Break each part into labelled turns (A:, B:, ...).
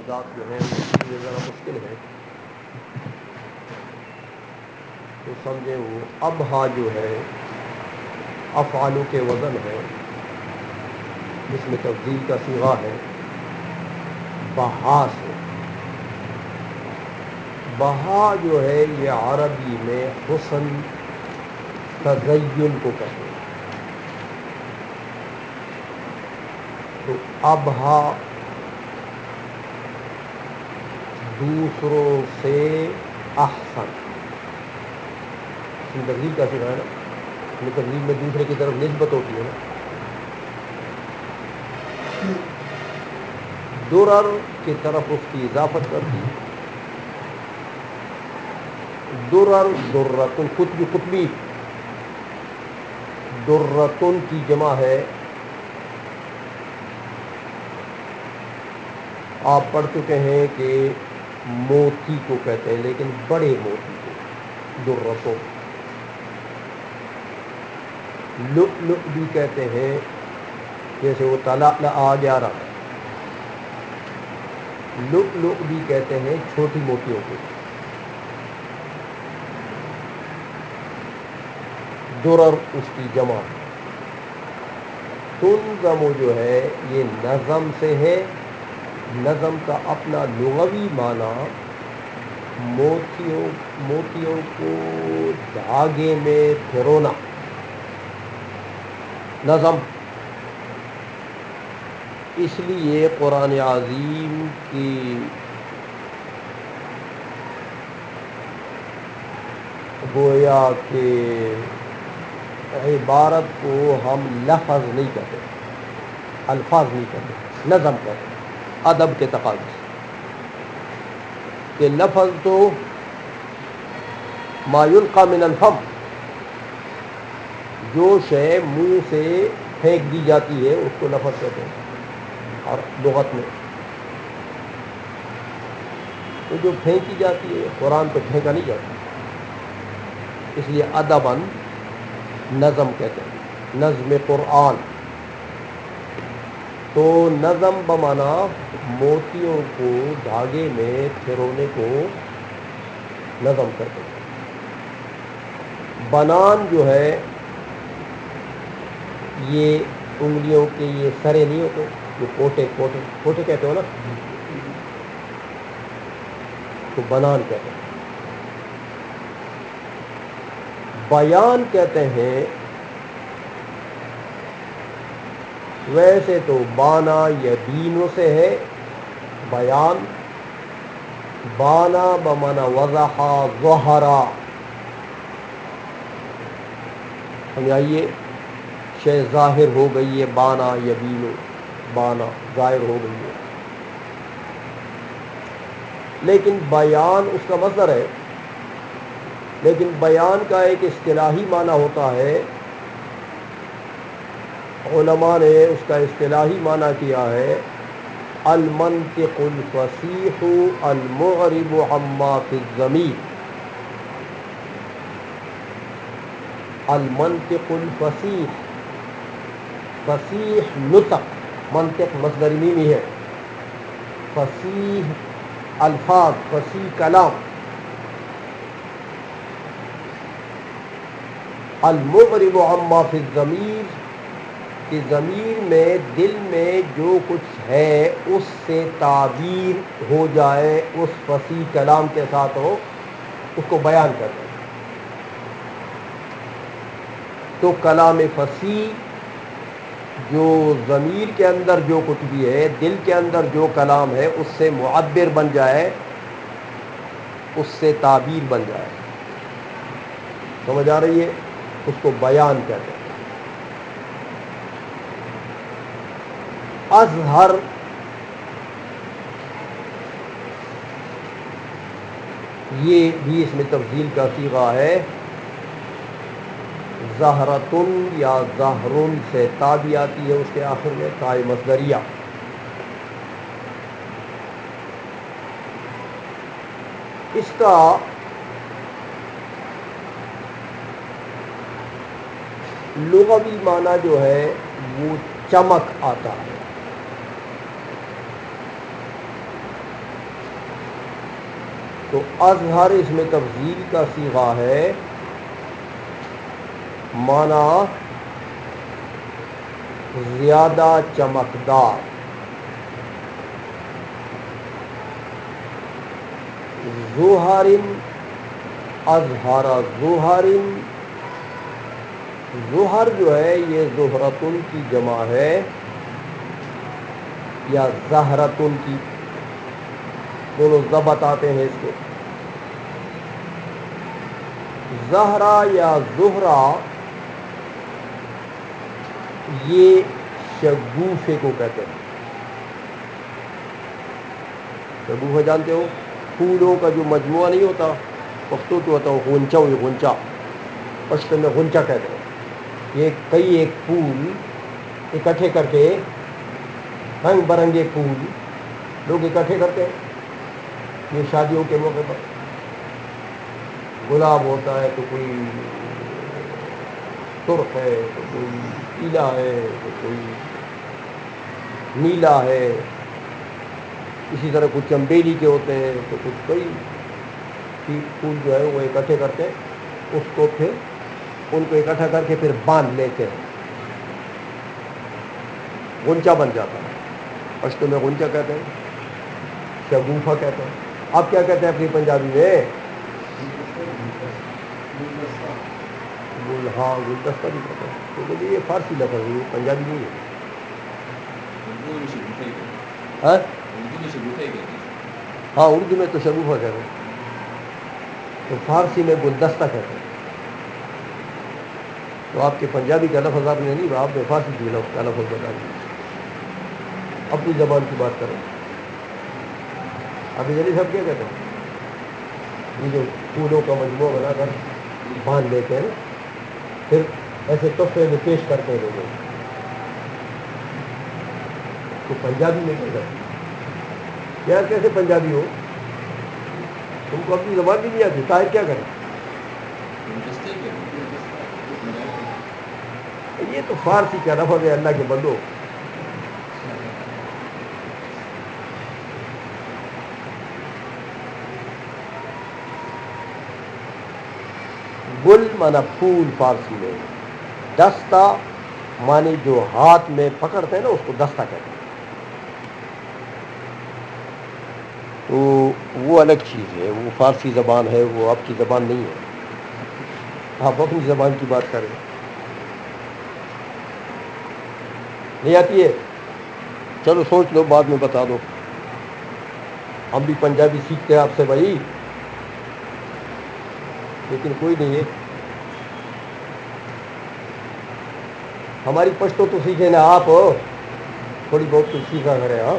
A: مفردات جو ہیں وہ چیزیں ذرا مشکل ہے تو سمجھیں وہ ابہا جو ہے افعالو کے وزن ہے، اس میں تفضیل کا صیغہ ہے بہا سے۔ بہا جو ہے یہ عربی میں حسن تزین کو کہتے ہیں، تو ابہا دوسروں سے احسن، اس میں تفضیل کا صیغہ ہے نا، اس میں تفضیل میں دوسرے کی طرف نسبت ہوتی ہے نا۔ درر کی طرف اس کی اضافت کر دی، درر درتن، قطبی قطبی، درتن کی جمع ہے، آپ پڑھ چکے ہیں کہ موتی کو کہتے ہیں لیکن بڑے موتی کو درتوں، لؤلؤ بھی کہتے ہیں، جیسے وہ تلألؤ 11، لؤلؤ بھی کہتے ہیں چھوٹی موتیوں کو، درر اس کی جمع۔ تنظم جو ہے یہ نظم سے ہے، نظم کا اپنا لغوی معنی موتیوں کو دھاگے میں پھرونا، نظم۔ اس لیے قرآن عظیم کی گویا کہ عبارت کو ہم لفظ نہیں کہتے، الفاظ نہیں کہتے، نظم کہتے ہیں ادب کے تقاضے سے، کہ لفظ تو ما یلقی من الفم، جو شے منہ سے پھینک دی جاتی ہے اس کو لفظ کہتے ہیں، اور لغت میں تو جو پھینکی جاتی ہے، قرآن تو پھینکا نہیں جاتا، اس لیے ادباً نظم کہتے ہیں، نظم قرآن۔ تو نظم بمانا موتیوں کو دھاگے میں پھرونے کو نظم کہتے ہیں۔ بنان جو ہے یہ انگلیوں کے یہ سرے نہیں ہوتے، یہ کوٹے کوٹے کوٹے کہتے ہو نا، تو بنان کہتے ہیں۔ بیان کہتے ہیں، ویسے تو بانا یبینو سے ہے بیان، بانا بمانا وضحا ظہرا، سمجھائیے شے ظاہر ہو گئی ہے، بانا یبینو، بانا ظاہر ہو گئی ہے، لیکن بیان اس کا مصدر ہے، لیکن بیان کا ایک اصطلاحی معنی ہوتا ہے، علماء نے اس کا اصطلاحی معنی کیا ہے المنطق الفصیح المعرب عما فی الضمیر، المنطق الفصیح، فصیح نطق، منطق مصدر میمی ہے، فصیح الفاظ، فصیح کلام، المعرب عما فی الضمیر، کہ ضمیر میں دل میں جو کچھ ہے اس سے تعبیر ہو جائے، اس فصیح کلام کے ساتھ ہو، اس کو بیان کرتے ہیں۔ تو کلام فصیح جو ضمیر کے اندر جو کچھ بھی ہے، دل کے اندر جو کلام ہے اس سے معبر بن جائے، اس سے تعبیر بن جائے، سمجھ آ رہی ہے، اس کو بیان کہتے ہیں۔ اظہر یہ بھی اس میں تفضیل کا صیغہ ہے، زہرتن یا زہرن سے تا بھی آتی ہے اس کے آخر میں، تائے مصدریہ۔ اس کا لغوی معنی جو ہے وہ چمک آتا ہے، تو اظہر اس میں تفضیل کا صیغہ ہے، مانا زیادہ چمکدار، ظہرن اظہر ظہرن، ظہر جو ہے یہ زہرتن کی جمع ہے یا زہرتن کی، دونوں ضبط آتے ہیں اس کے. زہرا یا زہرا یہ شگوفے کو کہتے ہیں. شگوفہ جانتے ہو؟ پھولوں کا جو مجموعہ نہیں ہوتا، پختو تو ہوتا ہے غنچہ، ہوئی غنچہ، پشتو میں غنچہ کہتے ہیں. یہ کئی ایک پھول اکٹھے کر کے، رنگ برنگے پھول لوگ اکٹھے کرتے ہیں. یہ شادیوں کے موقع پر گلاب ہوتا ہے، تو کوئی سرخ ہے، تو کوئی پیلا ہے، تو کوئی نیلا ہے. اسی طرح کچھ چمبیلی کے ہوتے ہیں، تو کچھ کئی پھول جو ہے وہ اکٹھے کرتے ہیں، اس کو پھر ان کو اکٹھا کر کے پھر باندھ لیتے ہیں، غنچہ بن جاتا ہے. پشتو میں غنچہ کہتے ہیں، شگوفہ کہتے ہیں. آپ کیا کہتے ہیں اپنی پنجابی میں؟ ہاں گلدستہ بھی کہتے ہیں. تو بولیے یہ فارسی لفظ ہے، یہ پنجابی نہیں ہے. ہاں ہاں، اردو میں تو شگوفہ کہتے ہیں، تو فارسی میں گلدستہ کہتے ہیں. تو آپ کے پنجابی کا لفظ آپ نے نہیں، آپ نے فارسی کی کا لفظ بتا دیا. اپنی زبان کی بات کریں. ابھی جلی صاحب کیا کہتے ہیں؟ یہ جو پھولوں کا مجموعہ بنا کر باندھ لیتے ہیں، پھر ایسے تحفے میں پیش کرتے ہیں لوگوں کو. تو پنجابی میں کیا کرتے ہیں؟ یار کیسے پنجابی ہو، تم کو اپنی زبان بھی نہیں آتی، طاہر کیا کریں؟ یہ تو فارسی کا لفظ ہے، اللہ کے بندو. گل مانا پھول فارسی میں، دستہ مانی جو ہاتھ میں پکڑتے ہیں نا، اس کو دستہ کہتے ہیں. تو وہ الگ چیز ہے، وہ فارسی زبان ہے، وہ آپ کی زبان نہیں ہے. آپ اپنی زبان کی بات کریں. نہیں آتی ہے؟ چلو سوچ لو، بعد میں بتا دو. ہم بھی پنجابی سیکھتے ہیں آپ سے بھائی، لیکن کوئی نہیں ہے. ہماری پشتو تو سیکھے نا آپ، تھوڑی بہت کچھ سیکھا کرے. ہاں،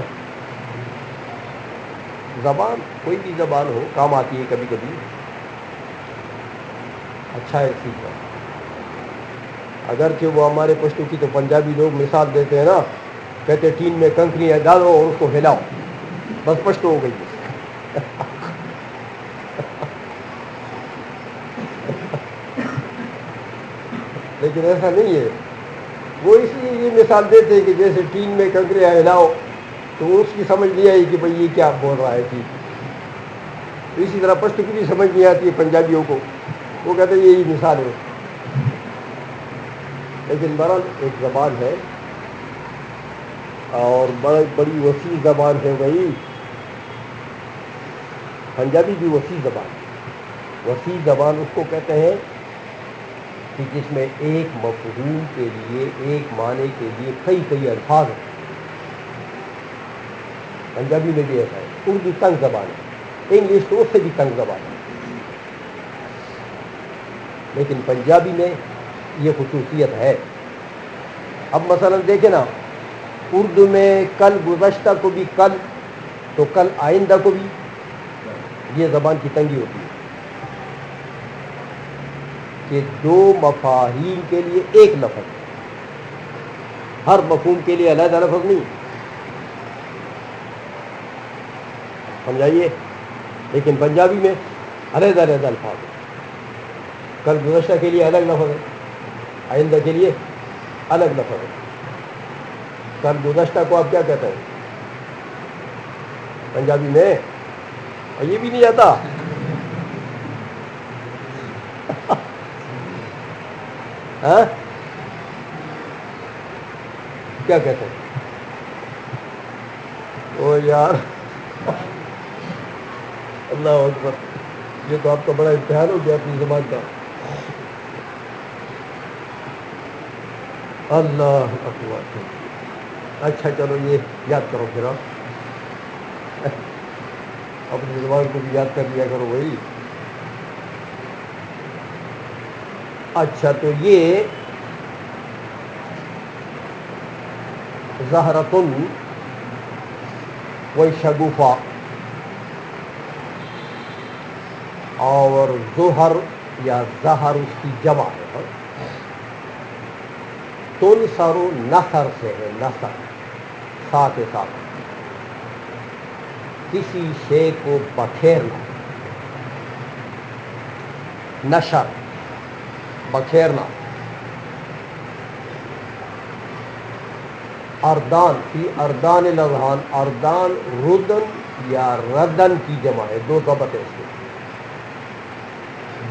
A: زبان کوئی بھی زبان ہو کام آتی ہے کبھی کبھی. اچھا ہے سیکھنا. اگرچہ وہ ہمارے پشتو کی تو پنجابی لوگ مثال دیتے ہیں نا، کہتے ٹین میں کنکریاں ڈالو اور اس کو ہلاؤ، بس پشتو ہو گئی. لیکن ایسا نہیں ہے. وہ اس لیے یہ مثال دیتے ہیں کہ جیسے ٹین میں کنکریاں ہلاؤ، تو اس کی سمجھ نہیں آئی کہ بھئی یہ کیا بول رہا ہے. ٹھیک اسی طرح پشتو کی بھی سمجھ نہیں آتی ہے پنجابیوں کو، وہ کہتے ہیں یہی مثال ہے. لیکن بہرحال ایک زبان ہے، اور بڑی وسیع زبان ہے بھائی. پنجابی بھی وسیع زبان ہے. وسیع زبان اس کو کہتے ہیں کہ جس میں ایک مفہوم کے لیے، ایک معنی کے لیے کئی الفاظ ہیں. پنجابی میں بھی ایسا ہے. اردو تنگ زبان ہے، انگلش تو اس سے بھی تنگ زبان ہے، لیکن پنجابی میں یہ خصوصیت ہے. اب مثلا دیکھیں نا، اردو میں کل گزشتہ کو بھی کل، تو کل آئندہ کو بھی، یہ زبان کی تنگی ہوتی ہے کہ دو مفاہیم کے لیے ایک لفظ، ہر مفہوم کے لیے علیحدہ لفظ نہیں. سمجھائیے. لیکن پنجابی میں علیحدہ الفاظ ہے. کل گزشتہ کے لیے الگ لفظ ہے، آئندہ کے لیے الگ لفظ ہے. کل گزشتہ کو آپ کیا کہتے ہیں پنجابی میں؟ اور یہ بھی نہیں آتا. ہاں کیا کہتے ہیں؟ او یار اللہ اکبر، یہ تو آپ کا بڑا امتحان ہو گیا اپنی زبان کا. اللہ اکبر. اچھا چلو یہ یاد کرو پھر آپ اپنی زبان کو بھی یاد کر لیا کرو وہی. اچھا تو یہ زہرتن و شگوفہ اور زہر یا زہر اس کی جمع ہے. تنصر نثر سے ہے، نثر سا کے ساتھ، کسی شے کو بکھیرنا. نشر بکھیرنا. اردان فی اردان الاذہان، اردان ردن یا ردن کی جمع ہے، دو ضبط ہے اس کے.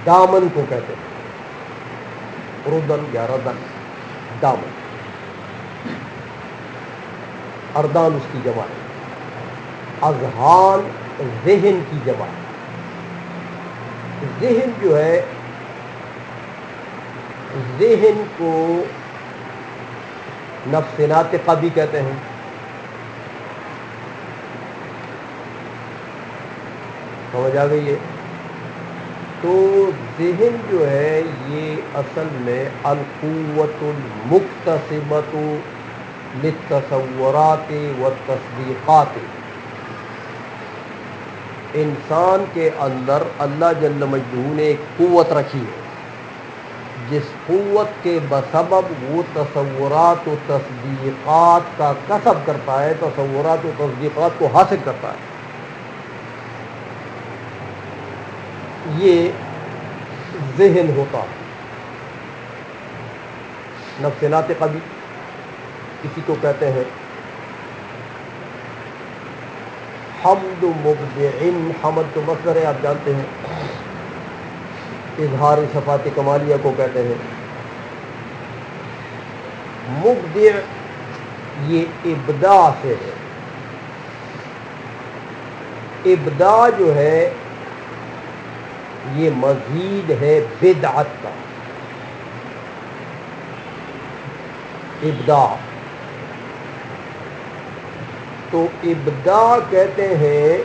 A: دامن کو کہتے ہیں ردن یا ردن، دامن. اردان اس کی جمع ہے. اذہان ذہن کی جمع ہے. ذہن جو ہے، ذہن کو نفس ناطقہ بھی کہتے ہیں. سمجھ آ گئی ہے؟ تو ذہن جو ہے یہ اصل میں القوت المکتسبۃ للتصورات والتصدیقات. انسان کے اندر اللہ جل مجدہ نے ایک قوت رکھی ہے، جس قوت کے بسبب وہ تصورات و تصدیقات کا کسب کرتا ہے، تصورات و تصدیقات کو حاصل کرتا ہے. یہ ذہن ہوتا ہے. نفس ناطقہ بھی کسی کو کہتے ہیں. حمد مبدع، حمد تو مصدر ہے، آپ جانتے ہیں. اظہار صفات کمالیہ کو کہتے ہیں. مبدع یہ ابداع سے ہے. ابداع جو ہے یہ مزید ہے بدعت کا. ابداع تو ابداع کہتے ہیں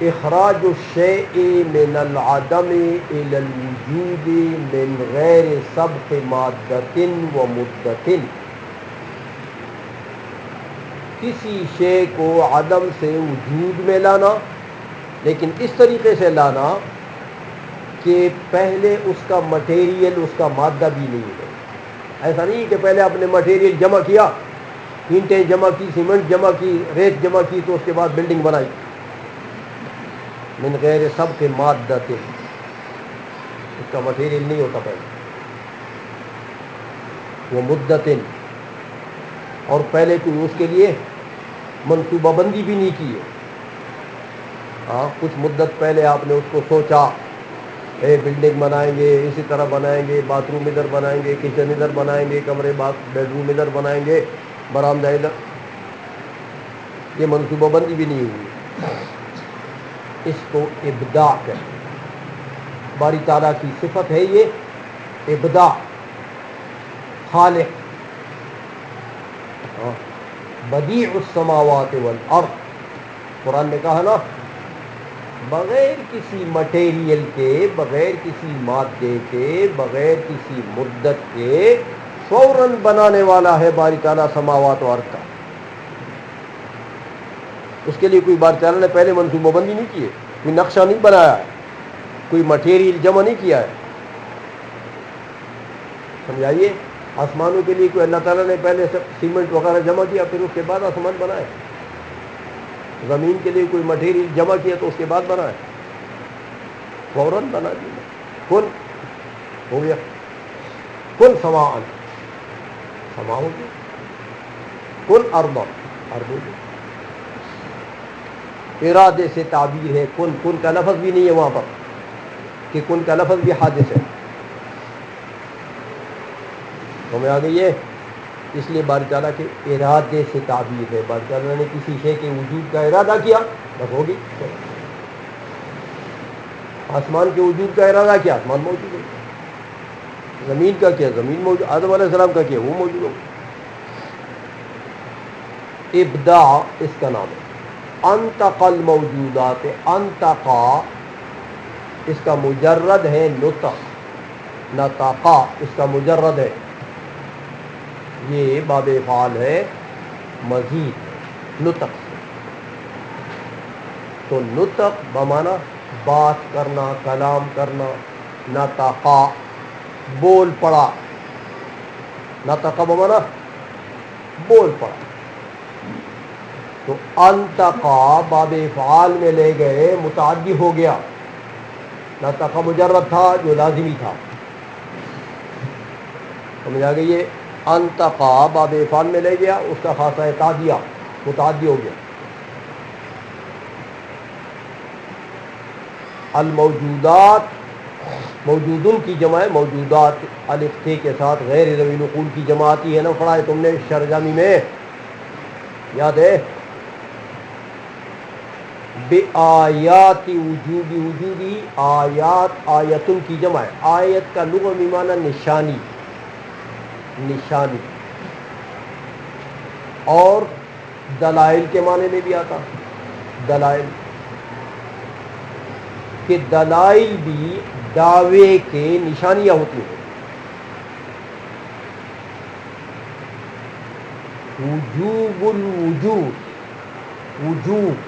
A: اخراج الشیء من العدم الى الوجود من غیر سبق مادۃ و مدۃ. کسی شے کو عدم سے وجود میں لانا، لیکن اس طریقے سے لانا کہ پہلے اس کا مٹیریل، اس کا مادہ بھی نہیں ہے. ایسا نہیں کہ پہلے آپ نے مٹیریل جمع کیا، اینٹیں جمع کی، سیمنٹ جمع کی، ریت جمع کی، تو اس کے بعد بلڈنگ بنائی. من غیر سبق مادۃ، اس کا مٹیریل نہیں ہوتا پہلے. وہ مدت، اور پہلے کوئی اس کے لیے منصوبہ بندی بھی نہیں کی ہے. ہاں کچھ مدت پہلے آپ نے اس کو سوچا، بلڈنگ بنائیں گے، اسی طرح بنائیں گے، باتھ روم ادھر بنائیں گے، کچن ادھر بنائیں گے، کمرے بیڈ روم ادھر بنائیں گے، برآمدہ ادھر. یہ منصوبہ بندی بھی نہیں ہوئی. اس کو ابداع کہتے ہیں. باری تعالیٰ کی صفت ہے یہ ابداع. خالق، بدیع السماوات والارض. قرآن نے کہا نا، بغیر کسی مٹیریل کے، بغیر کسی مادے کے، بغیر کسی مدت کے فوراً بنانے والا ہے باری تعالیٰ سماوات و ارض کا. اس کے لیے کوئی باری تعالیٰ نے پہلے منصوبہ بندی نہیں کی ہے، کوئی نقشہ نہیں بنایا ہے، کوئی مٹیریل جمع نہیں کیا ہے. سمجھائیے؟ آسمانوں کے لیے کوئی اللہ تعالیٰ نے پہلے سیمنٹ وغیرہ جمع کیا، پھر اس کے بعد آسمان بنائے. زمین کے لیے کوئی مٹیریل جمع کیا تو اس کے بعد بنائے، فوراً بنا دیا. کن ہو گیا، کن سماعن، سما ہو گیا. کن ارضا، ارض ہو گیا. ارادے سے تعبیر ہے. کن، کن کا لفظ بھی نہیں ہے وہاں پر. کہ کن کا لفظ بھی حادث ہے. ہمیں آ گئی ہے. اس لیے باری تعالیٰ کے ارادے سے تعبیر ہے. باری تعالیٰ نے کسی شے کے وجود کا ارادہ کیا بس ہوگی. آسمان کے وجود کا ارادہ کیا آسمان موجود ہے. زمین کا کیا زمین موجود. آدم علیہ السلام کا کیا وہ موجود ہو. ابداع اس کا نام ہے. انتقل موجودات. انتقا اس کا مجرد ہے نطق. نطقا اس کا مجرد ہے. یہ باب افعال ہے مزید نطق سے. تو نطق بمانا بات کرنا کلام کرنا. نطقا بول پڑا. نطقا بمانا بول پڑا. تو انتقا باب افعال میں لے گئے متعدی ہو گیا. نطقا مجرد تھا جو لازمی تھا. سمجھ آ گئی ہے. انتقا باب افعال میں لے گیا اس کا خاصہ تعدیہ متعدی ہو گیا. الموجودات موجودن کی جمع ہے. موجودات الف تے کے ساتھ غیر ذوی نقول کی جمع آتی ہے نا. پڑھا ہے تم نے شرجامی میں یاد ہے. بآیات وجوبی وجودی آیات آیتن کی جمع ہے. آیت کا لغوی معنی نشانی نشانی اور دلائل کے معنی میں بھی آتا. دلائل کہ دلائل بھی دعوے کے نشانیاں ہوتی ہیں. وجوب الوجود وجوب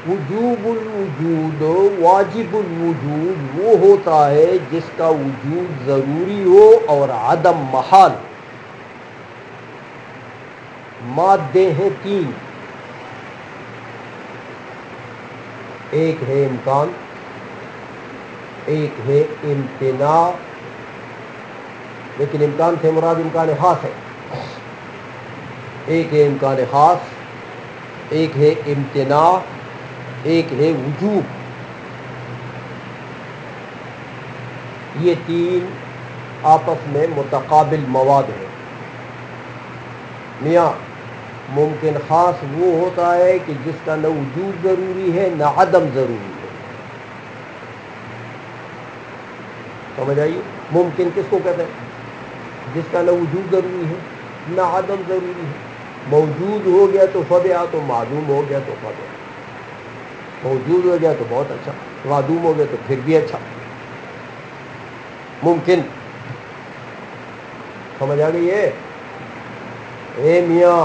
A: وجوب الوجود واجب الوجود وہ ہوتا ہے جس کا وجود ضروری ہو اور عدم محال. مادے ہیں تین. ایک ہے امکان ایک ہے امتناع لیکن امکان سے مراد امکان خاص ہے. ایک ہے امکان خاص ایک ہے امتناع ایک ہے وجوب. یہ تین آپس میں متقابل مواد ہیں. میاں ممکن خاص وہ ہوتا ہے کہ جس کا نہ وجود ضروری ہے نہ عدم ضروری ہے. سمجھ آئیے. ممکن کس کو کہتے ہیں؟ جس کا نہ وجود ضروری ہے نہ عدم ضروری ہے. موجود ہو گیا تو فبیا تو معدوم ہو گیا تو فبیا. موجود ہو گیا تو بہت اچھا معدوم ہو گیا تو پھر بھی اچھا. ممکن سمجھ آ گئی ہے. اے میاں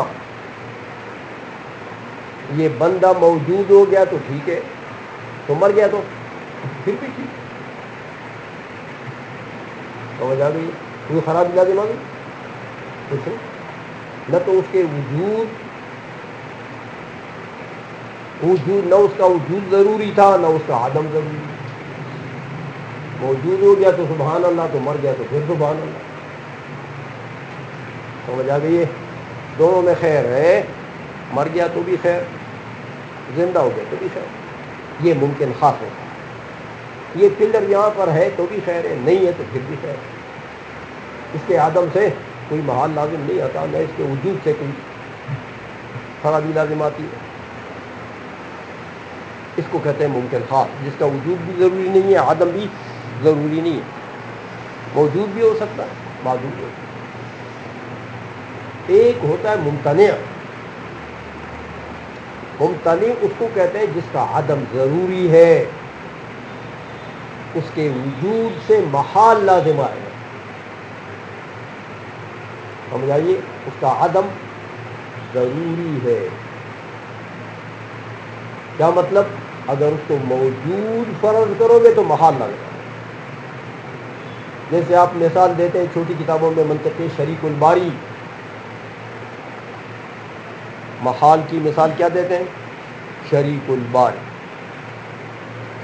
A: یہ بندہ موجود ہو گیا تو ٹھیک ہے تو مر گیا تو پھر بھی ٹھیک. سمجھ آ گئی. کوئی خرابی لازم آ گئی کچھ نہیں. نہ تو اس کے وجود نہ اس کا وجود ضروری تھا نہ اس کا عدم ضروری. موجود ہو گیا تو سبحان اللہ تو مر گیا تو پھر سبحان اللہ. سمجھ آ گئی ہے. دونوں میں خیر ہے. مر گیا تو بھی خیر زندہ ہو گیا تو بھی خیر. یہ ممکن خاص ہوتا ہے. یہ پلر یہاں پر ہے تو بھی خیر ہے نہیں ہے تو پھر بھی خیر. اس کے عدم سے کوئی محال لازم نہیں آتا نہ اس کے وجود سے کوئی خرابی لازم آتی ہے. اس کو کہتے ہیں ممکن خاص جس کا وجود بھی ضروری نہیں ہے عدم بھی ضروری نہیں ہے. موجود بھی ہو سکتا ہے معدوم بھی ہو سکتا ہے. ایک ہوتا ہے ممتنع. ممتنع اس کو کہتے ہیں جس کا عدم ضروری ہے اس کے وجود سے محال لازم آئے. سمجھ آئیے. اس کا عدم ضروری ہے. کیا مطلب؟ اگر اس کو موجود فرض کرو گے تو محال لگے گا. جیسے آپ مثال دیتے ہیں چھوٹی کتابوں میں منطق شریک الباری محال کی مثال کیا دیتے ہیں؟ شریک الباری.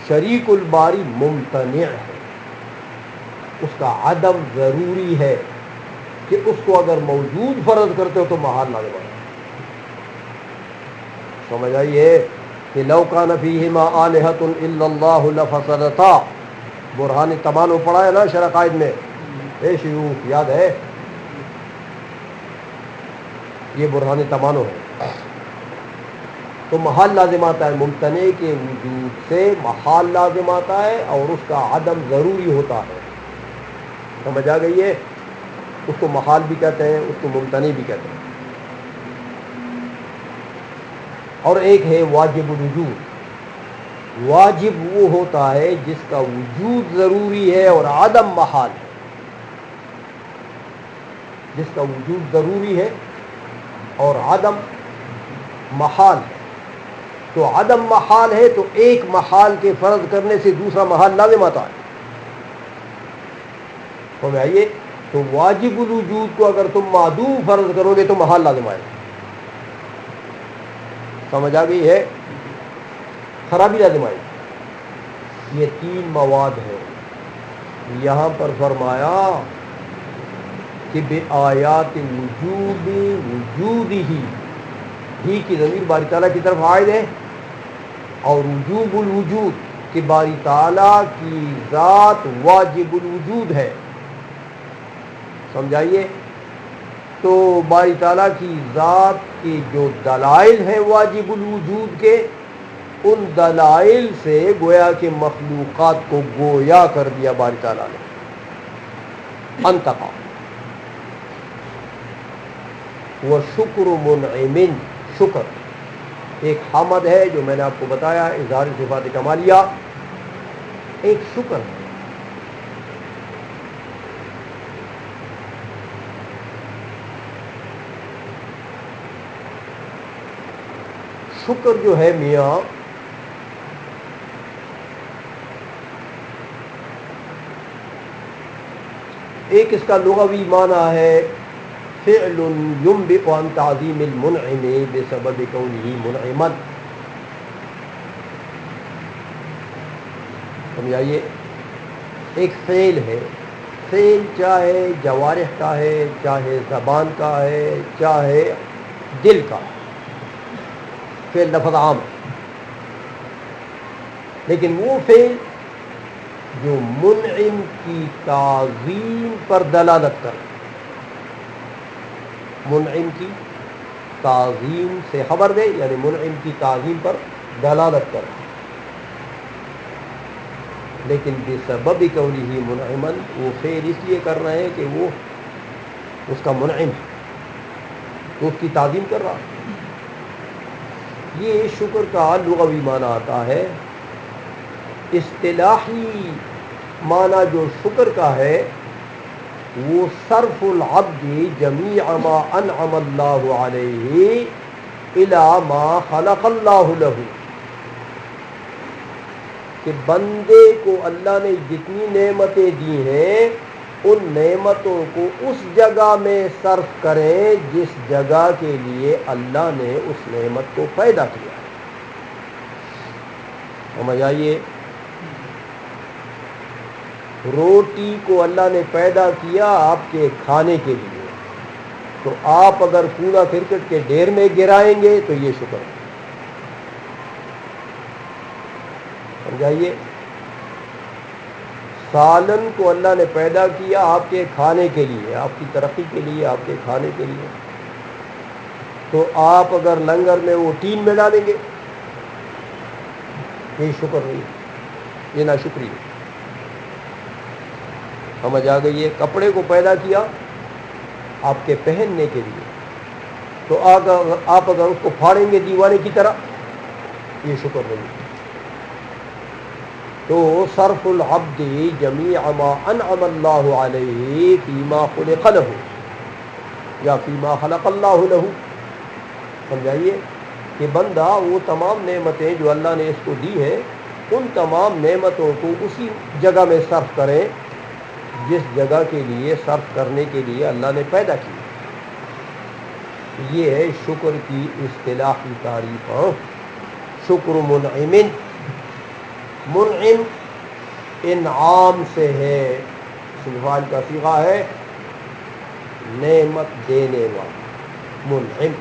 A: شریک الباری ممتنع ہے. اس کا عدم ضروری ہے کہ اس کو اگر موجود فرض کرتے ہو تو محال لگے گا. سمجھ آئیے. کہ لو کان فیہما آلہۃ الا اللہ لفسدتا، برہان تمانو پڑھا ہے نا شرح قائد میں، شیوخ یاد ہے؟ یہ برہان تمانو ہے۔ تو محال لازم آتا ہے، ممتنع کے وجود سے محال لازم آتا ہے اور اس کا عدم ضروری ہوتا ہے۔ سمجھ آ گئی ہے؟ اس کو محال بھی کہتے ہیں، اس کو ممتنع بھی کہتے ہیں۔ اور ایک ہے واجب الوجود، واجب وہ ہوتا ہے جس کا وجود ضروری ہے اور عدم محال ہے، جس کا وجود ضروری ہے اور عدم محال ہے۔ تو عدم محال ہے تو ایک محال کے فرض کرنے سے دوسرا محال لازم آتا ہے۔ سمجھ آئیے؟ تو واجب الوجود کو اگر تم معدوم فرض کرو گے تو محال لازم آئے گا۔ سمجھ آ گئی ہے؟ خرابی لازم آئے گی۔ یہ تین مواد ہیں۔ یہاں پر فرمایا کہ بے آیات وجود وجود ہی کی ضمیر باری تعالیٰ کی طرف عائد ہے، اور وجوب الوجود کہ باری تعالیٰ کی ذات واجب الوجود ہے۔ سمجھائیے؟ تو باری تعالیٰ کی ذات کے جو دلائل ہیں واجب الوجود کے، ان دلائل سے گویا کہ مخلوقات کو گویا کر دیا باری تعالیٰ نے، انتقا وہ شکر منعم، شکر ایک حمد ہے جو میں نے آپ کو بتایا اظہار صفات کمالیہ، ایک شکر ہے۔ شکر جو ہے میاں ایک اس کا لغوی معنی ہے فعل ينبئ عن تعظیم المنعم بسبب کونہ منعما۔ سمجھائیے؟ ایک فعل ہے، فعل چاہے جوارح کا ہے، چاہے زبان کا ہے، چاہے دل کا ہے، فعل لفظ عام ہے، لیکن وہ فعل جو منعم کی تعظیم پر دلالت کرے، منعم کی تعظیم سے خبر دے، یعنی منعم کی تعظیم پر دلالت کرے، لیکن بسبب کونہ منعما، وہ فعل اس لیے کر رہے ہیں کہ وہ اس کا منعم ہے، تو اس کی تعظیم کر رہا ہے۔ یہ شکر کا لغوی معنی آتا ہے۔ اصطلاحی معنی جو شکر کا ہے وہ صرف العبد جمیع ما انعم اللہ علیہ الی ما خلق اللہ لہ، کہ بندے کو اللہ نے جتنی نعمتیں دی ہیں ان نعمتوں کو اس جگہ میں صرف کریں جس جگہ کے لیے اللہ نے اس نعمت کو پیدا کیا۔ سمجھ آئیے؟ روٹی کو اللہ نے پیدا کیا آپ کے کھانے کے لیے، تو آپ اگر کوڑا کرکٹ کے ڈھیر میں گرائیں گے تو یہ شکر ہے۔ سمجھائیے؟ سالن کو اللہ نے پیدا کیا آپ کے کھانے کے لیے، آپ کی ترقی کے لیے، آپ کے کھانے کے لیے، تو آپ اگر لنگر میں وہ ٹین میں ڈالیں گے یہ شکر نہیں، یہ ناشکری ہے۔ سمجھ آ گئی ہے؟ کپڑے کو پیدا کیا آپ کے پہننے کے لیے، تو آپ اگر اس کو پھاڑیں گے دیوانے کی طرح یہ شکر نہیں۔ تو صرف العبد جمیع ما انعم اللہ علیہ فیما خلق لہ یا فیما خلق اللہ لہ، سمجھائیے؟ کہ بندہ وہ تمام نعمتیں جو اللہ نے اس کو دی ہیں ان تمام نعمتوں کو اسی جگہ میں صرف کریں جس جگہ کے لیے صرف کرنے کے لیے اللہ نے پیدا کی۔ یہ ہے شکر کی اصطلاحی تعریف۔ شکر منعم، منعم انعام سے ہے، فعل کا صیغہ ہے نعمت دینے والا، منعم۔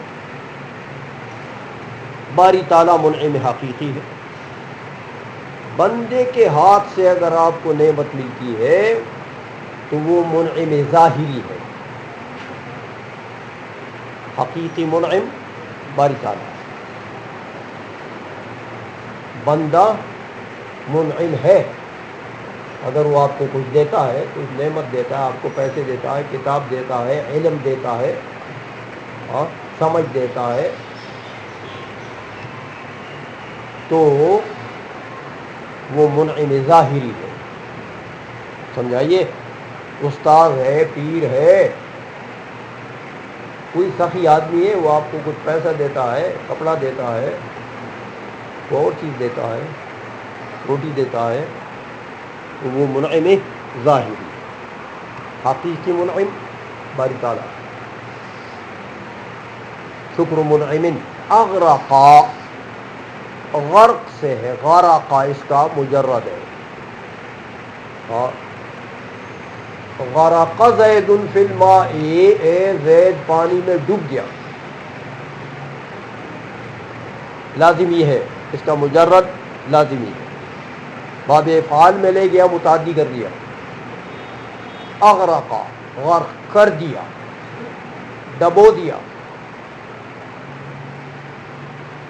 A: باری تعالیٰ منعم حقیقی ہے. بندے کے ہاتھ سے اگر آپ کو نعمت ملتی ہے تو وہ منعم ظاہری ہے. حقیقی منعم باری تعالیٰ. بندہ منعم ہے. اگر وہ آپ کو کچھ دیتا ہے، کچھ نعمت دیتا ہے، آپ کو پیسے دیتا ہے، کتاب دیتا ہے، علم دیتا ہے، اور سمجھ دیتا ہے، تو وہ منعم ظاہری ہے. سمجھائیے. استاد ہے، پیر ہے، کوئی سخی آدمی ہے، وہ آپ کو کچھ پیسہ دیتا ہے، کپڑا دیتا ہے، کوئی اور چیز دیتا ہے، روٹی دیتا ہے، تو وہ منعم ظاہری. حقیقی منعم باری تعالیٰ. شکر منعم اغرقا، غرق سے ہے، غرقا اس کا مجرد ہے. ہاں. غرق زید فی الماء، اے زید پانی میں ڈوب گیا. لازمی ہے، اس کا مجرد لازمی ہے. باب افعال میں لے گیا، متعدی کر دیا. اغرقا غرق کر دیا، ڈبو دیا.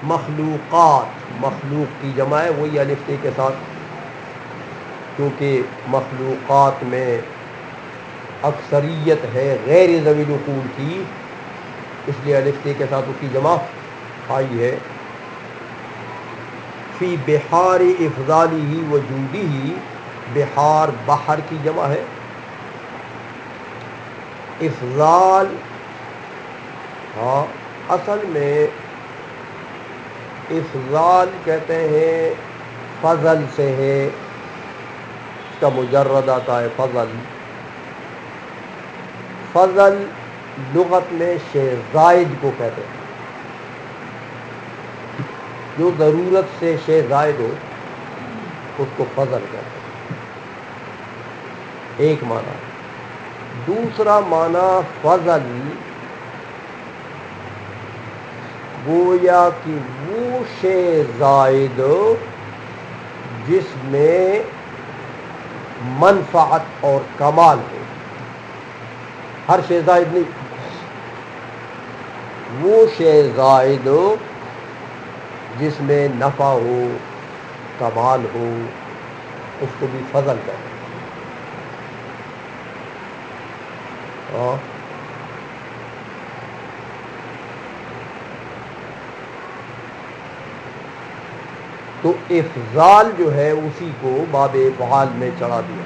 A: مخلوقات، مخلوق کی جمع ہے، وہی الف تے کے ساتھ، کیونکہ مخلوقات میں اکثریت ہے غیر ذوی العقول کی، اس لیے الف تے کے ساتھ اس کی جمع آئی ہے. فی بحار افضالہ وجودہ، بحار بحر کی جمع ہے. افضال، ہاں اصل میں افضال کہتے ہیں فضل سے ہے، اس کا مجرد آتا ہے فضل. فضل لغت میں شے زائد کو کہتے ہیں. جو ضرورت سے شے زائد ہو اس کو فضل کہتے ہیں. ایک معنی. دوسرا معنی فضل گویا کہ وہ شے زائد جس میں منفعت اور کمال ہو. ہر شے زائد نہیں، وہ شے زائد جس میں نفع ہو، کمال ہو، اس کو بھی فضل کہتے ہیں. ہاں. تو افضال جو ہے اسی کو باب افعال میں چڑھا دیا،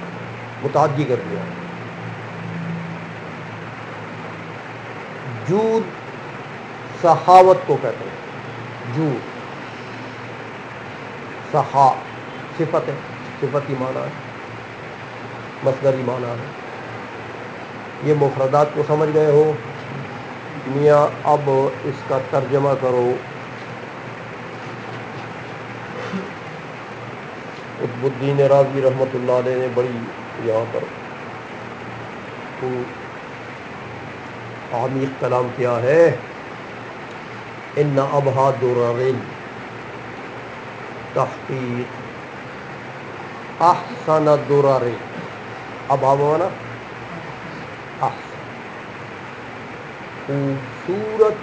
A: متعدی کر دیا. جود سخاوت کو کہتے ہیں. جود سخا صفت ہے، صفتی معنی ہے، مصدری معنی ہے. یہ مفردات کو سمجھ گئے ہو میاں. اب اس کا ترجمہ کرو. قطب الدین رازی رحمۃ اللہ علیہ نے بڑی یہاں پر عمیق کلام کیا ہے. ان ابھا درر تحقیق احسن درر. ابھا مانا احسن، خوبصورت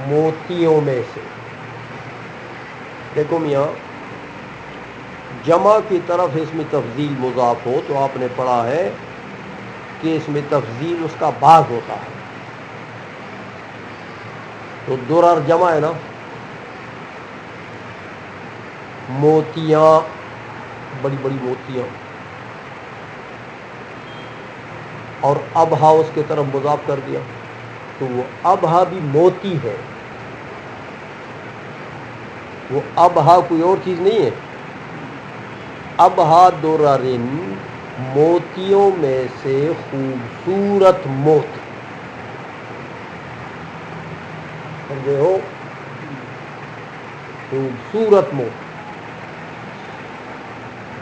A: موتیوں میں سے. دیکھو میاں، جمع کی طرف اس میں تفضیل مضاف ہو تو آپ نے پڑھا ہے کہ اس میں تفضیل اس کا بعض ہوتا ہے. تو درر جمع ہے نا، موتیاں، بڑی بڑی موتیاں. اور ابہا اس کے طرف مضاف کر دیا تو وہ ابہا بھی موتی ہے. وہ ابہا کوئی اور چیز نہیں ہے. ابہا دررن موتیوں میں سے خوبصورت موتی. سمجھے ہو؟ خوبصورت موتی.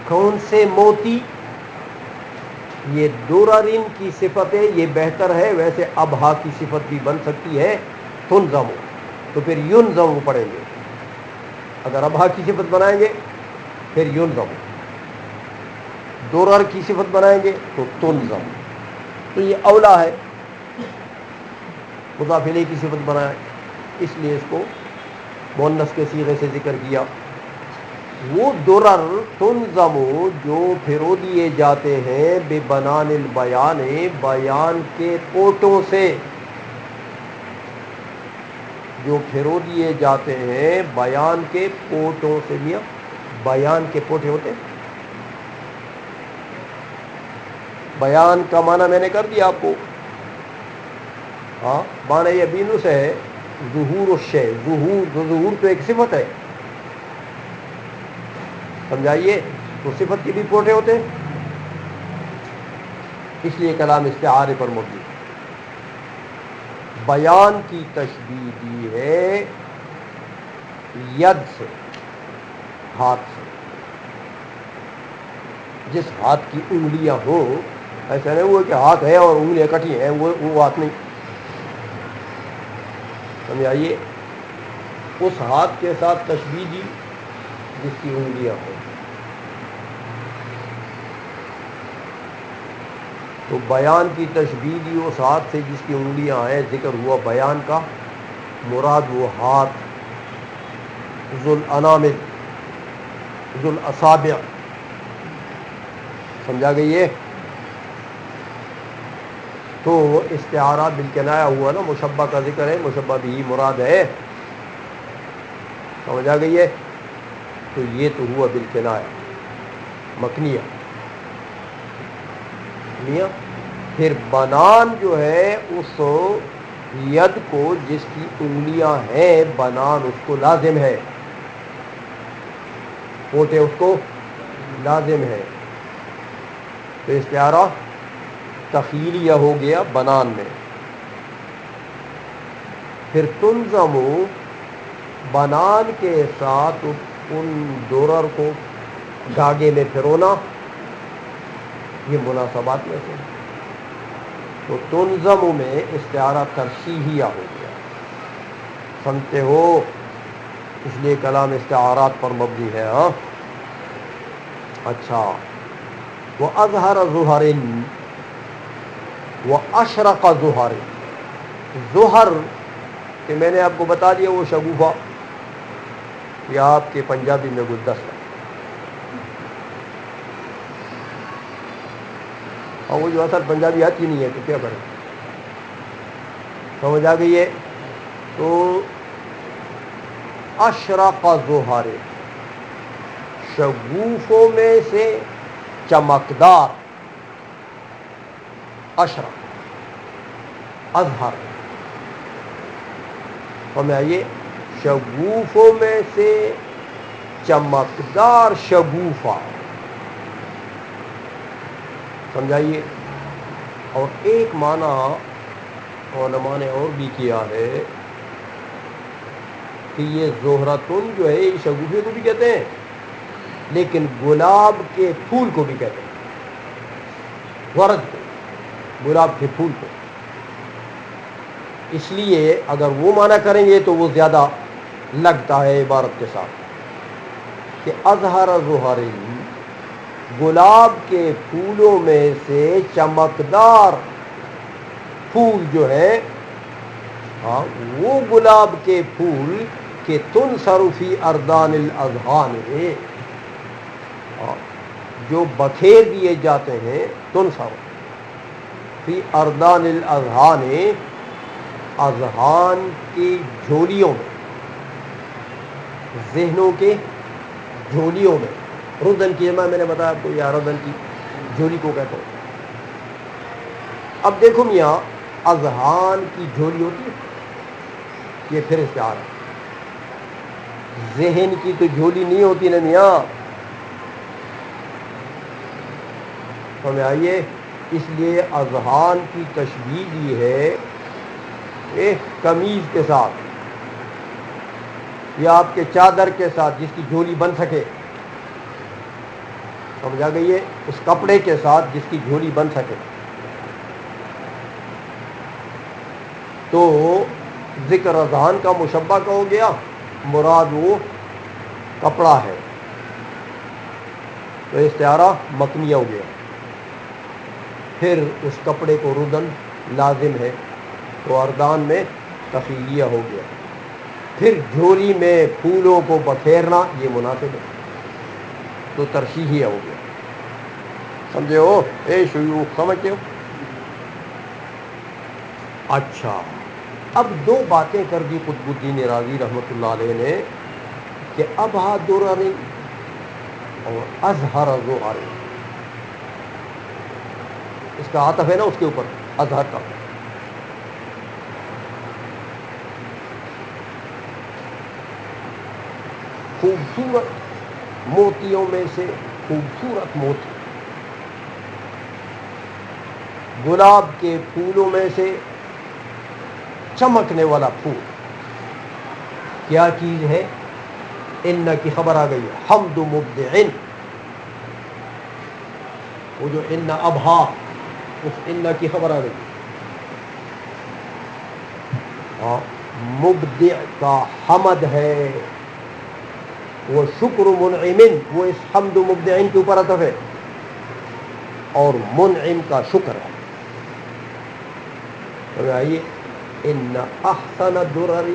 A: کون سے موتی؟ یہ دررن کی صفت ہے، یہ بہتر ہے. ویسے ابہا کی صفت بھی بن سکتی ہے تنظم. تو پھر ینظم پڑھیں گے. اگر ابہا کی صفت بنائیں گے پھر ینظم، درر کی صفت بنائیں گے تو تنظم. تو یہ اولا ہے مضاف الیہ کی صفت بنائے، اس لیے اس کو مؤنث کے صیغے سے ذکر کیا. وہ درر تنظم جو پھرو دیے جاتے ہیں بے بنان البیان، بیان کے پوٹوں سے، جو پھرو دیے جاتے ہیں بیان کے پوٹوں سے. میاں بیان کے پوٹے ہوتے ہیں، بیان کا معنی میں نے کر دیا آپ کو. ہاں معنی یہ بینو سے ہے ظہور الشے، ظہور تو ایک صفت ہے، سمجھائیے. تو صفت کے بھی پوٹے ہوتے ہیں، اس لیے کلام استعارے پر مبنی. بیان کی تشبیہ دی ہے ید سے، ہاتھ سے. جس ہاتھ کی انگلیاں ہوں، ایسا نہیں ہوا کہ ہاتھ ہے اور انگلیاں کٹی ہیں، وہ ہاتھ نہیں. سمجھائیے، اس ہاتھ کے ساتھ تشبیہ دی جس کی انگلیاں ہوں. تو بیان کی تشبیہ دی اس ہاتھ سے جس کی انگلیاں ہیں، ذکر ہوا بیان کا، مراد وہ ہاتھ ذو الانامل، ذو الاصابع. سمجھا گئی ہے؟ تو استعارہ بالکنایہ ہوا نا، مشبہ کا ذکر ہے، مشبہ بھی مراد ہے. سمجھا گئی ہے؟ تو یہ تو ہوا بالکنایہ مکنیہ. میاں پھر بنان جو ہے اس ید کو جس کی انگلیاں ہیں، بنان اس کو لازم ہے، پوٹے اس کو لازم ہے. تو استعارہ تخیلیہ ہو گیا بنان میں. پھر تنظم بنان کے ساتھ ان درر کو دھاگے میں پھرونا، یہ مناسبات میں سے. تو تنظم میں استعارہ ترشیحیہ ہو گیا، سمجھتے ہو؟ اس لیے کلام استعارات پر مبنی ہے. ہاں اچھا. وہ اظہر ظہر و اشرق ظہر. ظہر کہ میں نے آپ کو بتا دیا وہ شگوفہ، یا آپ کے پنجابی میں گلدستہ. اور وہ جو اصل پنجابی آتی نہیں ہے تو کیا کریں. سمجھ آ گئی ہے؟ تو اشرق ظہر، شگوفوں میں سے چمکدار. اشرق، اظہر، ہمیں آئیے، شگوفوں میں سے چمکدار شگوفہ. سمجھائیے. اور ایک معنی علماء نے اور بھی کیا ہے کہ یہ زہرتن جو ہے یہ شگوفے کو بھی کہتے ہیں، لیکن گلاب کے پھول کو بھی کہتے ہیں، ورد کو، گلاب کے پھول کو. اس لیے اگر وہ معنی کریں گے تو وہ زیادہ لگتا ہے عبارت کے ساتھ کہ اظہر ظہر، گلاب کے پھولوں میں سے چمکدار پھول جو ہے، ہاں وہ گلاب کے پھول کہ تنثر فی اردان الاذہان، جو بکھیر دیے جاتے ہیں، تنثر فی اردان الاذہان، اذہان کی جھولیوں میں، ذہنوں کے جھولیوں میں. ردن کی جمع میں نے بتایا آپ کو، یا ردن کی جھولی کو کہتے ہیں. اب دیکھو میاں، اذہان کی جھولی ہوتی ہے، یہ پھر استعارہ ہے. ذہن کی تو جھولی نہیں ہوتی نا میاں. سمجھ آئیے. اس لیے اذہان کی تشبیہ دی ہے ایک قمیض کے ساتھ، یا آپ کے چادر کے ساتھ جس کی جھولی بن سکے. سمجھا گئی ہے؟ اس کپڑے کے ساتھ جس کی جھولی بن سکے. تو ذکر اذہان کا مشبہ کا ہو گیا، مراد وہ کپڑا ہے، تو استعارہ مکنیہ ہو گیا. پھر اس کپڑے کو ردن لازم ہے تو اردان میں تخیلیہ ہو گیا. پھر جھولی میں پھولوں کو بکھیرنا یہ مناسب ہے تو ترشیحیہ ہو گیا. سمجھے ہو اے شیوخ، سمجھتے ہو؟ اچھا، اب دو باتیں کر دی قطب الدین رازی رحمۃ اللہ علیہ نے کہ ابھا درر اور ازہر زہر، اس کا عطف ہے نا اس کے اوپر ازہر کا. خوبصورت موتیوں میں سے خوبصورت موتی، گلاب کے پھولوں میں سے چمکنے والا پھول. کیا چیز ہے؟ ان کی خبر آ گئی، حمد مبدع، وہ جو ان ابھا، اس ان کی خبر آ گئی. ہاں، مبدع کا حمد ہے، وہ شکر منعم، وہ اس حمد مبدعین کے اوپر عطف ہے، اور منعم کا شکر ہے. تو آئیے، ان احسن درر،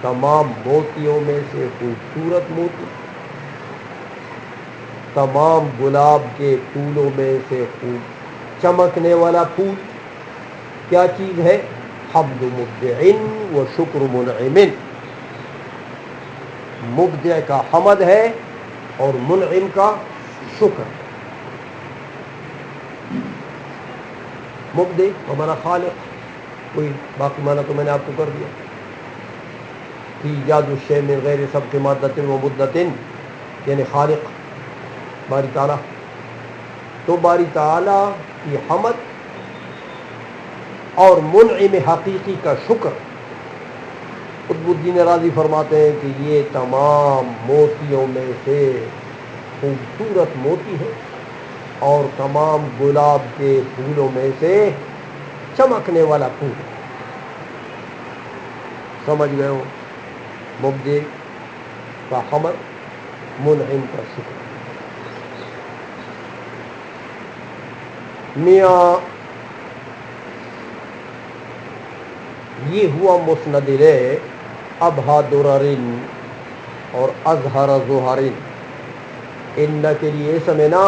A: تمام موتیوں میں سے خوبصورت موتی، تمام گلاب کے پھولوں میں سے خوب چمکنے والا پھول. کیا چیز ہے؟ حمد مبدع و شکر منعم. مبدع کا حمد ہے اور منعم کا شکر. مبدع ہمارا خالق، کوئی باقی معنی تو میں نے آپ کو کر دیا. فی ایجاد الشیء من غیر سبق مادۃ و مدۃ، یعنی خالق باری تعالیٰ. تو باری تعالیٰ کی حمد اور منعم حقیقی کا شکر. قطب الدین رازی فرماتے ہیں کہ یہ تمام موتیوں میں سے خوبصورت موتی ہے اور تمام گلاب کے پھولوں میں سے چمکنے والا پھول. سمجھ گئے ہو؟ مبدع کا حمد، منعم کا شکر. میاں یہ ہوا مسند الیہ ابھا درر اور ازہر زہر. ان کے لیے اسم ہے نا،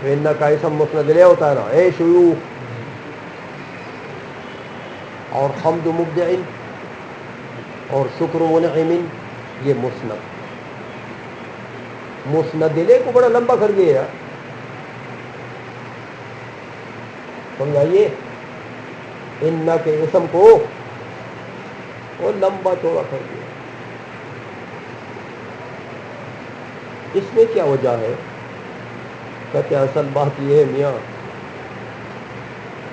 A: تو ان کا اسم مسند الیہ ہوتا ہے نا، اے شیوخ. اور حمد مبدع اور شکر منعم یہ مسند. مسند الیہ کو بڑا لمبا کر دیا، سمجھائیے. ان کے اسم کو وہ لمبا چوڑا کر دیا. اس میں کیا وجہ ہے؟ کہتے ہیں اصل بات یہ ہے میاں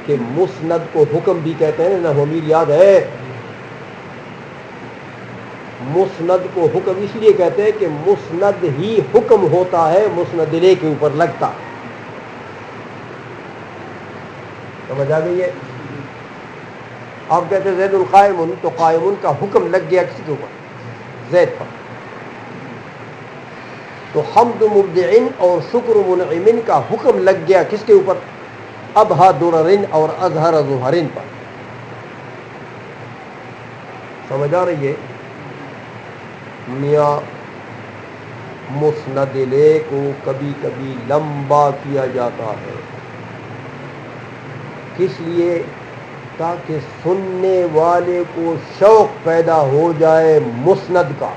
A: کہ مسند کو حکم بھی کہتے ہیں نا، امیر یاد ہے؟ مسند کو حکم اس لیے کہتے ہیں کہ مسند ہی حکم ہوتا ہے مسند الیہ کے اوپر لگتا. سمجھ آ گئی ہے؟ آپ کہتے ہیں زید القائم، تو قائم کا حکم لگ گیا کس کے اوپر؟ زید پر. تو حمد مبدع اور شکر منعم کا حکم لگ گیا کس کے اوپر؟ ابھا درر اور ازہر زہر پر. سمجھ آ رہی ہے؟ میاں مسند الیہ کو کبھی کبھی لمبا کیا جاتا ہے، کس لیے؟ تاکہ سننے والے کو شوق پیدا ہو جائے مسند کا.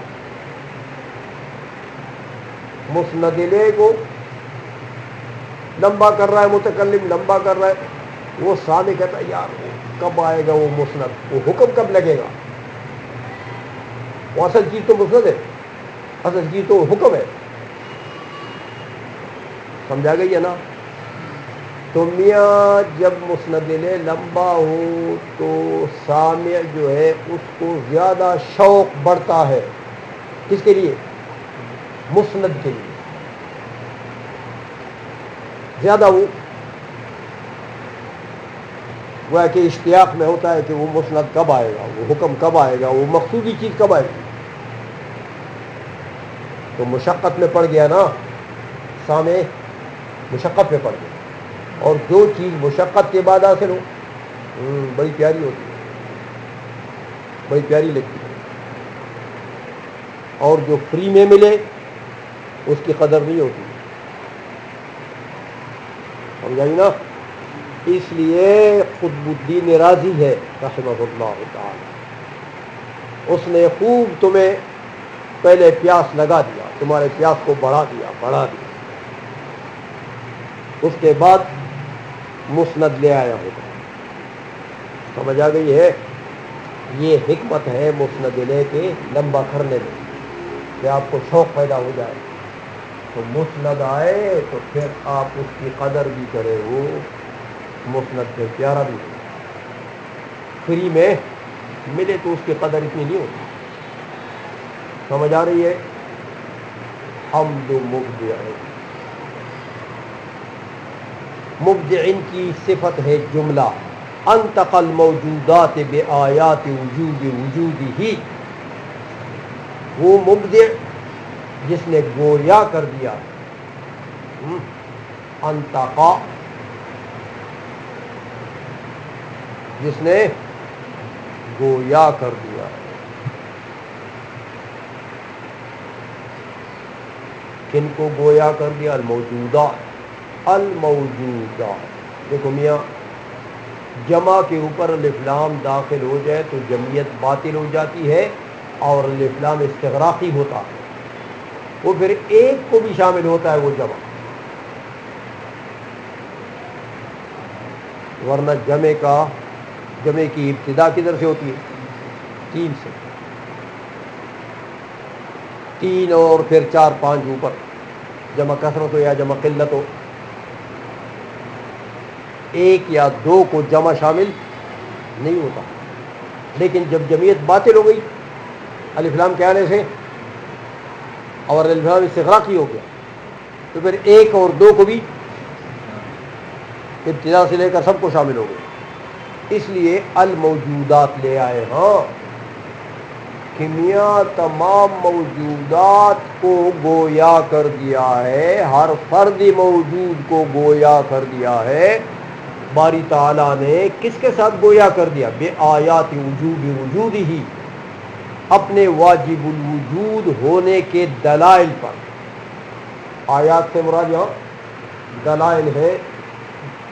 A: مسند الیہ کو لمبا کر رہا ہے متکلم، لمبا کر رہا ہے، وہ سامع کہتا ہے یار کب آئے گا وہ مسند، وہ حکم کب لگے گا؟ وہ اصل چیز تو مسند ہے، اصل چیز تو حکم ہے. سمجھا گئی ہے نا؟ تو میاں جب مسند الیہ لمبا ہو تو سامع جو ہے اس کو زیادہ شوق بڑھتا ہے. کس کے لیے؟ مسند کے لیے. زیادہ وہ گویا کہ اشتیاق میں ہوتا ہے کہ وہ مسند کب آئے گا، وہ حکم کب آئے گا، وہ مقصودی چیز کب آئے گی. تو مشقت میں پڑ گیا نا، سامع مشقت میں پڑ گیا. اور جو چیز مشقت کے بعد حاصل ہو بڑی پیاری ہوتی ہے، بڑی پیاری لگتی ہے. اور جو فری میں ملے اس کی قدر نہیں ہوتی. سمجھائی نا. اس لیے قطب الدین رازی ہے رحمہ اللہ تعالی، اس نے خوب تمہیں پہلے پیاس لگا دیا، تمہارے پیاس کو بڑھا دیا. اس کے بعد مسند لے آیا ہوگا. سمجھ آ گئی ہے؟ یہ حکمت ہے مسند لے کے لمبا کرنے میں، کہ آپ کو شوق پیدا ہو جائے. تو مسند آئے تو پھر آپ اس کی قدر بھی کرے. وہ مسند پہ پیارا بھی ہو. فری میں ملے تو اس کی قدر اتنی نہیں ہوتی. سمجھ آ رہی ہے؟ حمد مبدع، مبدع کی صفت ہے جملہ. انتقل الموجودات بآیات وجودہ، وہ مبدع جس نے گویا کر دیا. انتقا، جس نے گویا کر دیا. کن کو گویا کر دیا؟ الموجودات. الموجودات، دیکھو میاں، جمع کے اوپر الف لام داخل ہو جائے تو جمعیت باطل ہو جاتی ہے اور الف لام استغراقی ہوتا ہے. وہ پھر ایک کو بھی شامل ہوتا ہے وہ جمع. ورنہ جمع کی ابتدا کدھر سے ہوتی ہے؟ تین سے. تین اور پھر چار پانچ اوپر، جمع کثرت ہو یا جمع قلت ہو، ایک یا دو کو جمع شامل نہیں ہوتا. لیکن جب جمعیت باطل ہو گئی الف لام کے آنے سے اور الف لام استغراقی ہو گیا، تو پھر ایک اور دو کو بھی ابتدا سے لے کر سب کو شامل ہو گئے. اس لیے الموجودات لے آئے. ہاں کہ میاں تمام موجودات کو گویا کر دیا ہے، ہر فرد موجود کو گویا کر دیا ہے. باری تعالیٰ نے کس کے ساتھ گویا کر دیا؟ بے آیات وجود ہی، اپنے واجب الوجود ہونے کے دلائل پر. آیات سے مراد یہاں دلائل ہے.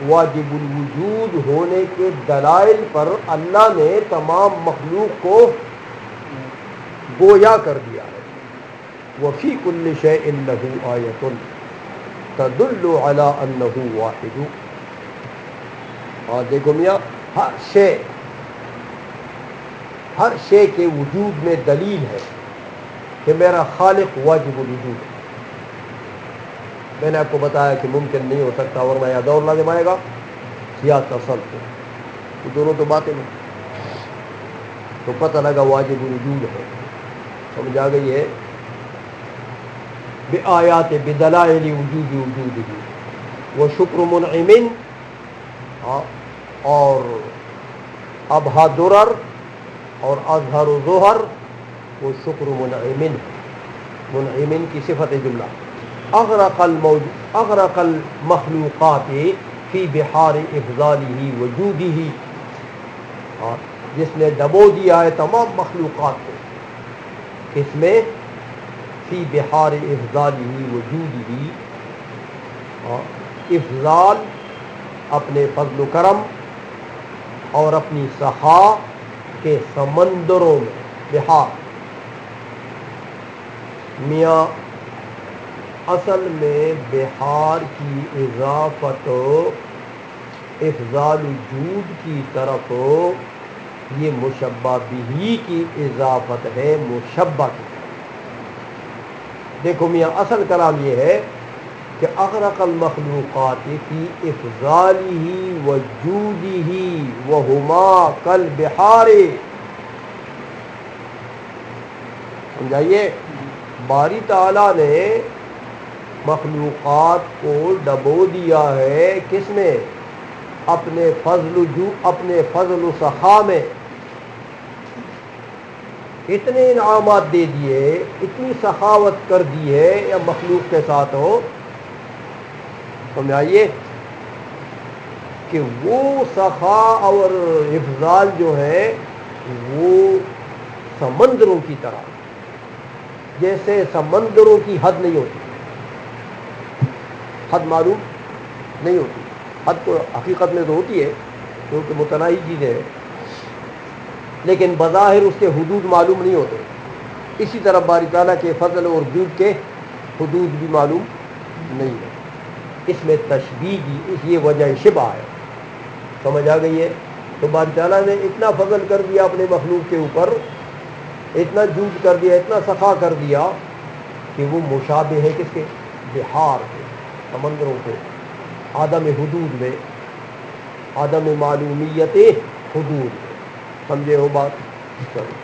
A: واجب الوجود ہونے کے دلائل پر اللہ نے تمام مخلوق کو گویا کر دیا ہے. وفی کل شیء لہ آیۃ تدل علی انہ واحد. اور دیکھو میاں، ہر شے کے وجود میں دلیل ہے کہ میرا خالق واجب الوجود ہے. میں نے آپ کو بتایا کہ ممکن نہیں ہو سکتا، ورنہ یا دور لازم آئے گا یا تصل، یہ دونوں تو باتیں ہیں. تو پتہ لگا واجب الوجود ہے. سمجھ آ گئی ہے؟ بآیات بدلائل وجودہ وہ شکر منعم، اور ابہا درر اور اظہر و ظہر وہ شکر منعم کی صفت جملہ. اغرق المخلوقات فی بحار افضالہ وجودہ، جس نے ڈبو دیا ہے تمام مخلوقات کو کس میں؟ فی بحار افضالہ وجودہ. افضال اپنے فضل و کرم اور اپنی سخا کے سمندروں میں. بحار میاں اصل میں بحار کی اضافت افضال وجود کی طرف یہ مشبہ بہ کی اضافت ہے مشبہ کی طرف. دیکھو میاں اصل کلام یہ ہے کہ اغرق المخلوقات فی افضالہ وجودہ وہما کالبحار. سمجھائیے، باری تعالیٰ نے مخلوقات کو ڈبو دیا ہے کس میں؟ اپنے فضل و سخا میں اتنے انعامات دے دیے، اتنی سخاوت کر دی ہے یا مخلوق کے ساتھ ہو، سمجھ آئیے کہ وہ سخا اور افضال جو ہے وہ سمندروں کی طرح، جیسے سمندروں کی حد نہیں ہوتی، حد معلوم نہیں ہوتی، حد تو حقیقت میں تو ہوتی ہے کیونکہ متناہی چیزیں ہیں، لیکن بظاہر اس کے حدود معلوم نہیں ہوتے، اسی طرح باری تعالیٰ کے فضل اور جود کے حدود بھی معلوم نہیں ہے، اس میں تشبیہ کی اس یہ وجہ شبہ ہے، سمجھ آ گئی ہے؟ تو باری تعالیٰ نے اتنا فضل کر دیا اپنے مخلوق کے اوپر، اتنا جود کر دیا، اتنا سخا کر دیا کہ وہ مشابہ ہے کس کے؟ بحار کے، سمندروں کے، عدم حدود میں، عدم معلومیت حدود، سمجھے ہو بات؟ چلو